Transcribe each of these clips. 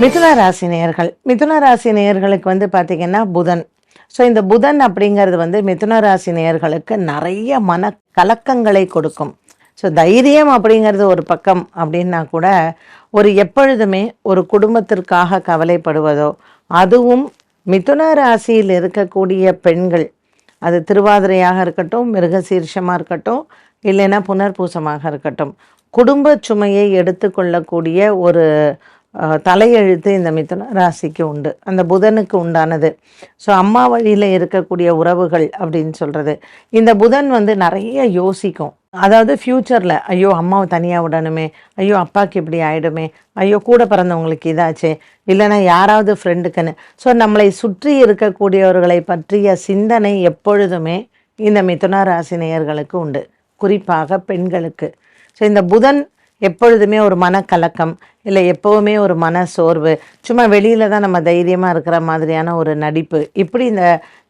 மிதுன ராசி நேயர்கள், மிதுன ராசி நேயர்களுக்கு பார்த்தீங்கன்னா புதன். ஸோ இந்த புதன் அப்படிங்கிறது மிதுன ராசி நேயர்களுக்கு நிறைய மன கலக்கங்களை கொடுக்கும். ஸோ தைரியம் அப்படிங்கிறது ஒரு பக்கம் அப்படின்னா கூட, ஒரு எப்பொழுதுமே ஒரு குடும்பத்திற்காக கவலைப்படுவதோ, அதுவும் மிதுன ராசியில் இருக்கக்கூடிய பெண்கள், அது திருவாதிரையாக இருக்கட்டும், மிருகசீர்ஷமாக இருக்கட்டும், இல்லைன்னா புனர்பூசமாக இருக்கட்டும், குடும்ப சுமையை எடுத்துக்கொள்ளக்கூடிய ஒரு தலையெழுத்து இந்த மிதுன ராசிக்கு உண்டு, அந்த புதனுக்கு உண்டானது. ஸோ அம்மா வழியில் இருக்கக்கூடிய உறவுகள் அப்படின்னு சொல்கிறது. இந்த புதன் நிறைய யோசிக்கும். அதாவது ஃப்யூச்சரில் ஐயோ அம்மாவை தனியாக விடணுமே, ஐயோ அப்பாவுக்கு இப்படி ஆகிடுமே, ஐயோ கூட பிறந்தவங்களுக்கு இதாச்சே, இல்லைன்னா யாராவது ஃப்ரெண்டுக்குன்னு. ஸோ நம்மளை சுற்றி இருக்கக்கூடியவர்களை பற்றிய சிந்தனை எப்பொழுதுமே இந்த மிதுன ராசி நேயர்களுக்கு உண்டு, குறிப்பாக பெண்களுக்கு. ஸோ இந்த புதன் எப்பொழுதுமே ஒரு மனக்கலக்கம், இல்லை எப்போவுமே ஒரு மன சோர்வு, சும்மா வெளியில் தான் நம்ம தைரியமாக இருக்கிற மாதிரியான ஒரு நடிப்பு, இப்படி இந்த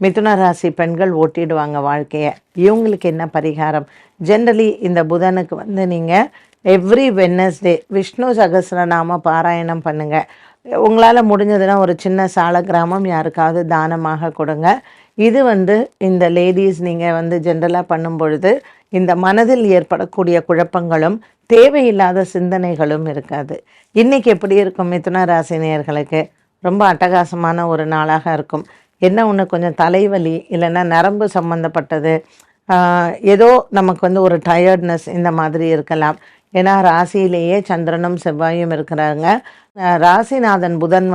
மிதுன ராசி பெண்கள் ஓட்டிடுவாங்க வாழ்க்கையை. இவங்களுக்கு என்ன பரிகாரம்? ஜென்ரலி இந்த புதனுக்கு நீங்கள் எவ்ரி வெட்னஸ்டே விஷ்ணு சகஸ்ரநாம பாராயணம் பண்ணுங்கள். உங்களால் முடிஞ்சதுன்னா ஒரு சின்ன சால கிராமம் யாருக்காவது தானமாக கொடுங்க. இது இந்த லேடிஸ் நீங்கள் ஜென்ரலாக பண்ணும் பொழுது இந்த மனதில் ஏற்படக்கூடிய குழப்பங்களும் தேவையில்லாத சிந்தனைகளும் இருக்காது. இன்றைக்கி எப்படி இருக்கும் மிதுன ராசி நேயர்களுக்கு? ரொம்ப அட்டகாசமான ஒரு நாளாக இருக்கும். என்ன ஒன்று, கொஞ்சம் தலைவலி இல்லைன்னா நரம்பு சம்மந்தப்பட்டது, ஏதோ நமக்கு ஒரு டயர்ட்னஸ் இந்த மாதிரி இருக்கலாம். ஏன்னா ராசியிலேயே சந்திரனும் செவ்வாயும் இருக்கிறாங்க. ராசிநாதன் புதன்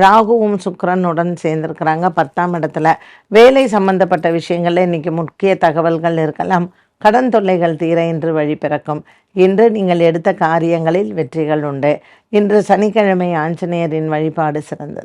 ராகுவும் சுக்கிரனுடன் சேர்ந்திருக்கிறாங்க 10ஆம் இடத்துல. வேலை சம்பந்தப்பட்ட விஷயங்கள்ல இன்னைக்கு முக்கிய தகவல்கள் இருக்கலாம். கடன் தொல்லைகள் தீர இன்று வழி பிறக்கும். இன்று நீங்கள் எடுத்த காரியங்களில் வெற்றிகள் உண்டு. இன்று சனிக்கிழமை ஆஞ்சநேயரின் வழிபாடு சிறந்தது.